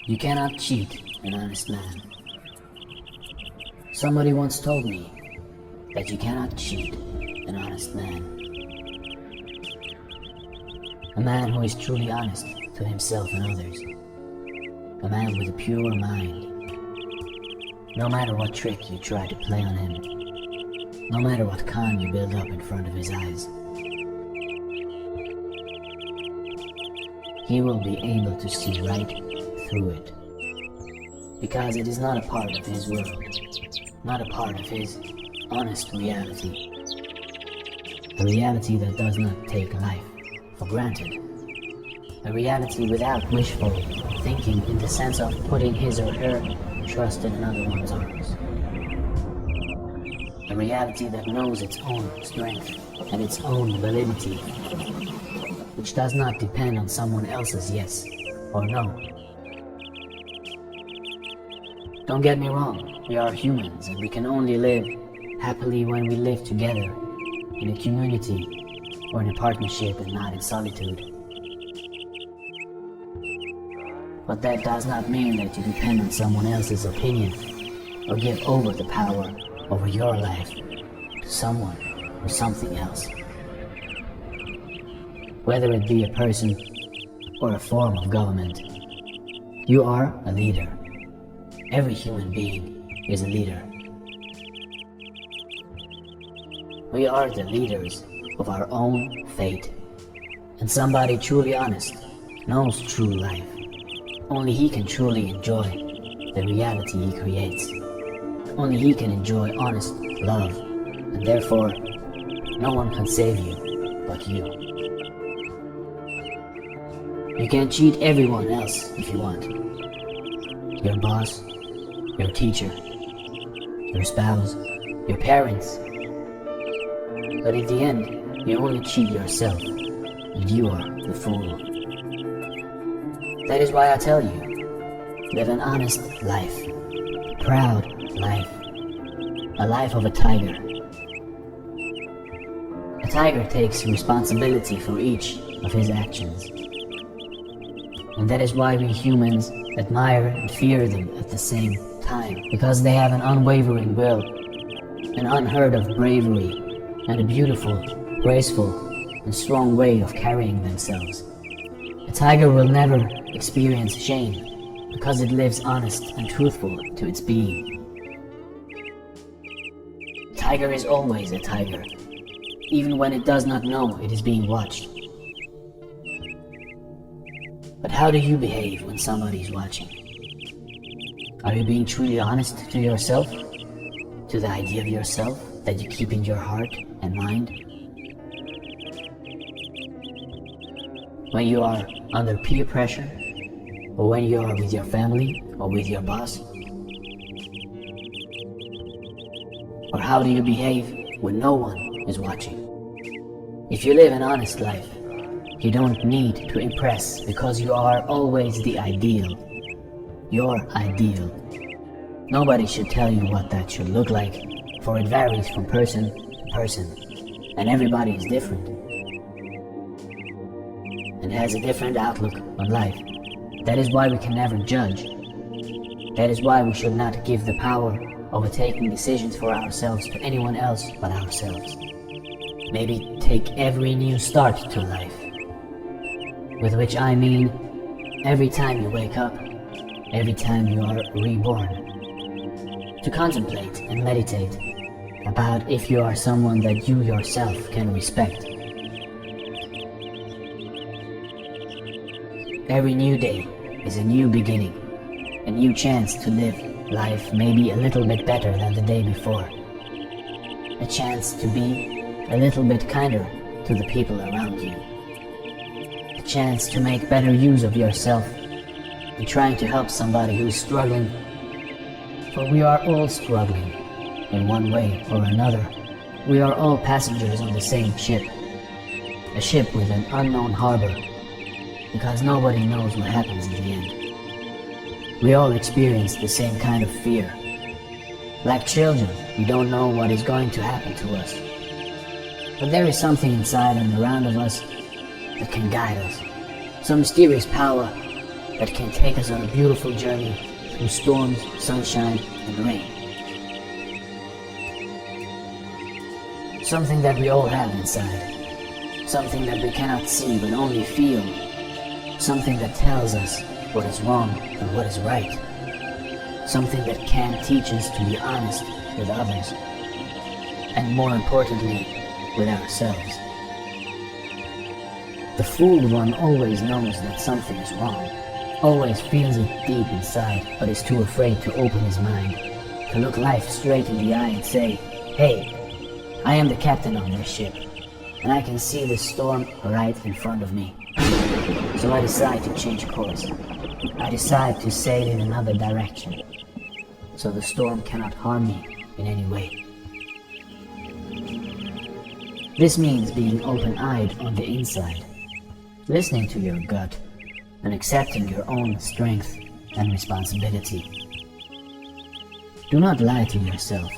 You cannot cheat an honest man. Somebody once told me that you cannot cheat an honest man. A man who is truly honest to himself and others. A man with a pure mind. No matter what trick you try to play on him. No matter what con you build up in front of his eyes. He will be able to see right through it. Because it is not a part of his world. Not a part of his honest reality. A reality that does not take life for granted. A reality without wishful thinking in the sense of putting his or her trust in another one's arms. A reality that knows its own strength and its own validity, which does not depend on someone else's yes or no. Don't get me wrong, we are humans and we can only live happily when we live together in a community or in a partnership and not in solitude. But that does not mean that you depend on someone else's opinion or give over the power over your life to someone or something else. Whether it be a person or a form of government, you are a leader. Every human being is a leader. We are the leaders of our own fate. And somebody truly honest knows true life. Only he can truly enjoy the reality he creates. Only he can enjoy honest love, and therefore no one can save you but you. You can cheat everyone else if you want. Your boss, your teacher, your spouse, your parents. But in the end, you only cheat yourself, and you are the fool. That is why I tell you, live an honest life, a proud life, a life of a tiger. A tiger takes responsibility for each of his actions. And that is why we humans admire and fear them at the same time, because they have an unwavering will, an unheard of bravery, and a beautiful, graceful, and strong way of carrying themselves. A tiger will never experience shame, because it lives honest and truthful to its being. A tiger is always a tiger, even when it does not know it is being watched. But how do you behave when somebody is watching? Are you being truly honest to yourself? To the idea of yourself that you keep in your heart and mind? When you are under peer pressure, or when you are with your family or with your boss? Or how do you behave when no one is watching? If you live an honest life, you don't need to impress because you are always the ideal. Your ideal. Nobody should tell you what that should look like, for it varies from person to person, and everybody is different and has a different outlook on life. That is why we can never judge. That is why we should not give the power over taking decisions for ourselves to anyone else but ourselves. Maybe take every new start to life, with which I mean every time you wake up, every time you are reborn, to contemplate and meditate about if you are someone that you yourself can respect. Every new day is a new beginning, a new chance to live life maybe a little bit better than the day before, a chance to be a little bit kinder to the people around you, a chance to make better use of yourself in trying to help somebody who is struggling. For we are all struggling in one way or another. We are all passengers on the same ship, a ship with an unknown harbor, because nobody knows what happens in the end. We all experience the same kind of fear. Like children, we don't know what is going to happen to us. But there is something inside and around of us that can guide us, some mysterious power that can take us on a beautiful journey through storms, sunshine, and rain. Something that we all have inside. Something that we cannot see but only feel. Something that tells us what is wrong and what is right. Something that can teach us to be honest with others, and more importantly, with ourselves. The fooled one always knows that something is wrong, always feels it deep inside, but is too afraid to open his mind, to look life straight in the eye and say, "Hey, I am the captain on this ship, and I can see the storm right in front of me." So I decide to change course. I decide to sail in another direction, so the storm cannot harm me in any way. This means being open-eyed on the inside, listening to your gut, and accepting your own strength and responsibility. Do not lie to yourself.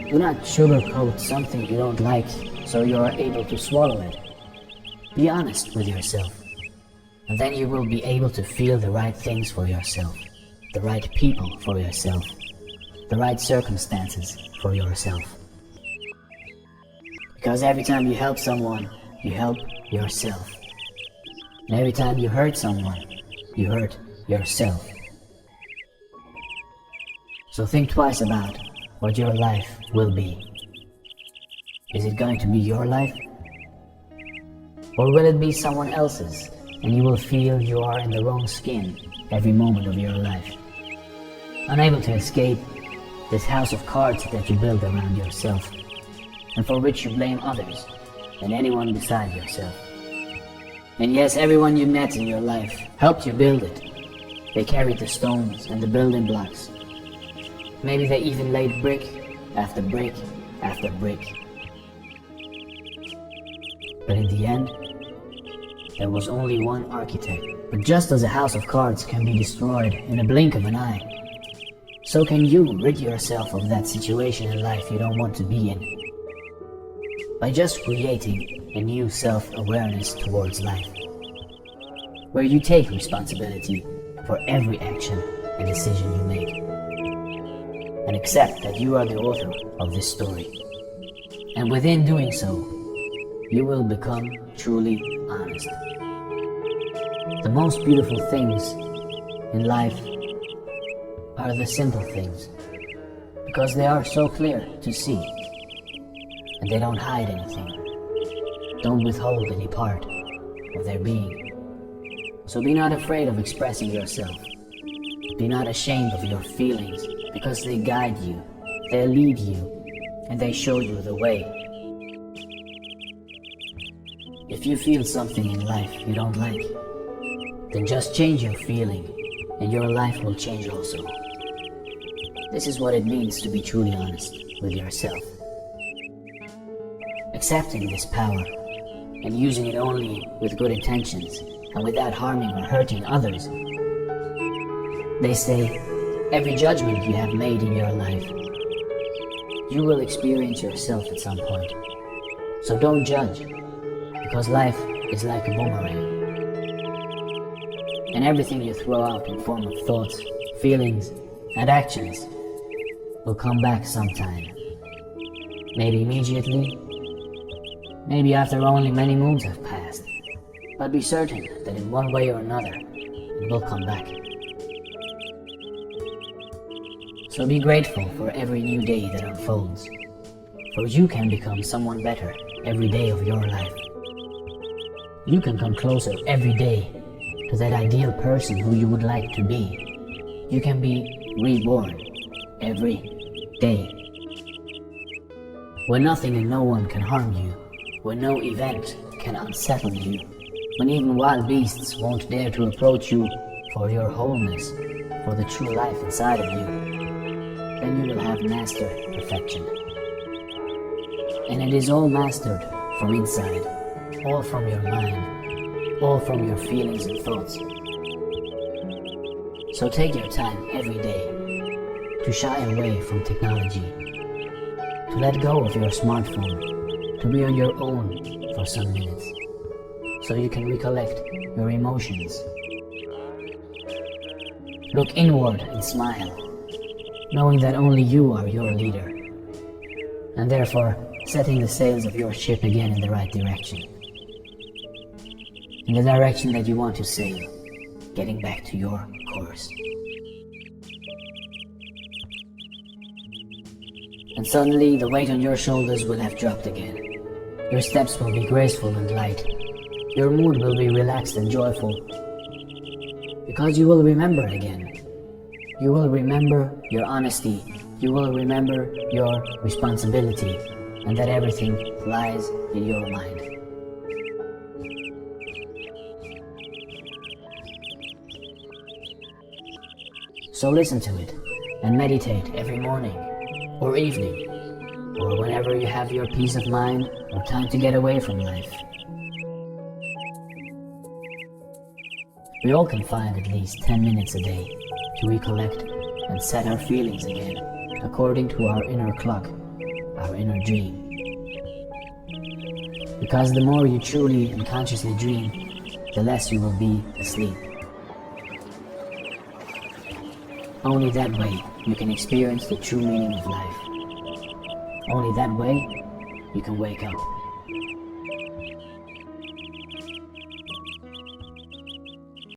Do not sugarcoat something you don't like so you are able to swallow it. Be honest with yourself, and then you will be able to feel the right things for yourself, the right people for yourself, the right circumstances for yourself. Because every time you help someone, you help yourself. And every time you hurt someone, you hurt yourself. So think twice about what your life will be. Is it going to be your life? Or will it be someone else's, and you will feel you are in the wrong skin every moment of your life, unable to escape this house of cards that you build around yourself, and for which you blame others and anyone beside yourself. And yes, everyone you met in your life helped you build it. They carried the stones and the building blocks. Maybe they even laid brick after brick after brick. But in the end, there was only one architect. But just as a house of cards can be destroyed in a blink of an eye, so can you rid yourself of that situation in life you don't want to be in, by just creating a new self-awareness towards life, where you take responsibility for every action and decision you make, and accept that you are the author of this story. And within doing so, you will become truly honest. The most beautiful things in life are the simple things, because they are so clear to see, and they don't hide anything, don't withhold any part of their being. So be not afraid of expressing yourself. Be not ashamed of your feelings, because they guide you, they lead you, and they show you the way. If you feel something in life you don't like, then just change your feeling, and your life will change also. This is what it means to be truly honest with yourself. Accepting this power, and using it only with good intentions, and without harming or hurting others. They say, every judgment you have made in your life, you will experience yourself at some point. So don't judge, because life is like a boomerang. And everything you throw out in form of thoughts, feelings, and actions will come back sometime. Maybe immediately, maybe after only many moons have passed. But be certain that in one way or another, it will come back. So be grateful for every new day that unfolds, for you can become someone better every day of your life. You can come closer every day to that ideal person who you would like to be. You can be reborn every day. When nothing and no one can harm you, when no event can unsettle you, when even wild beasts won't dare to approach you for your wholeness, for the true life inside of you, then you will have mastered perfection. And it is all mastered from inside, all from your mind, all from your feelings and thoughts. So take your time every day to shy away from technology, to let go of your smartphone, to be on your own for some minutes, so you can recollect your emotions. Look inward and smile, knowing that only you are your leader, and therefore setting the sails of your ship again in the right direction. In the direction that you want to sail, getting back to your course. And suddenly the weight on your shoulders will have dropped again. Your steps will be graceful and light. Your mood will be relaxed and joyful. Because you will remember again. You will remember your honesty. You will remember your responsibility, and that everything lies in your mind. So listen to it and meditate every morning or evening or whenever you have your peace of mind or time to get away from life. We all can find at least 10 minutes a day to recollect and set our feelings again according to our inner clock, our inner dream. Because the more you truly and consciously dream, the less you will be asleep. Only that way you can experience the true meaning of life. Only that way you can wake up.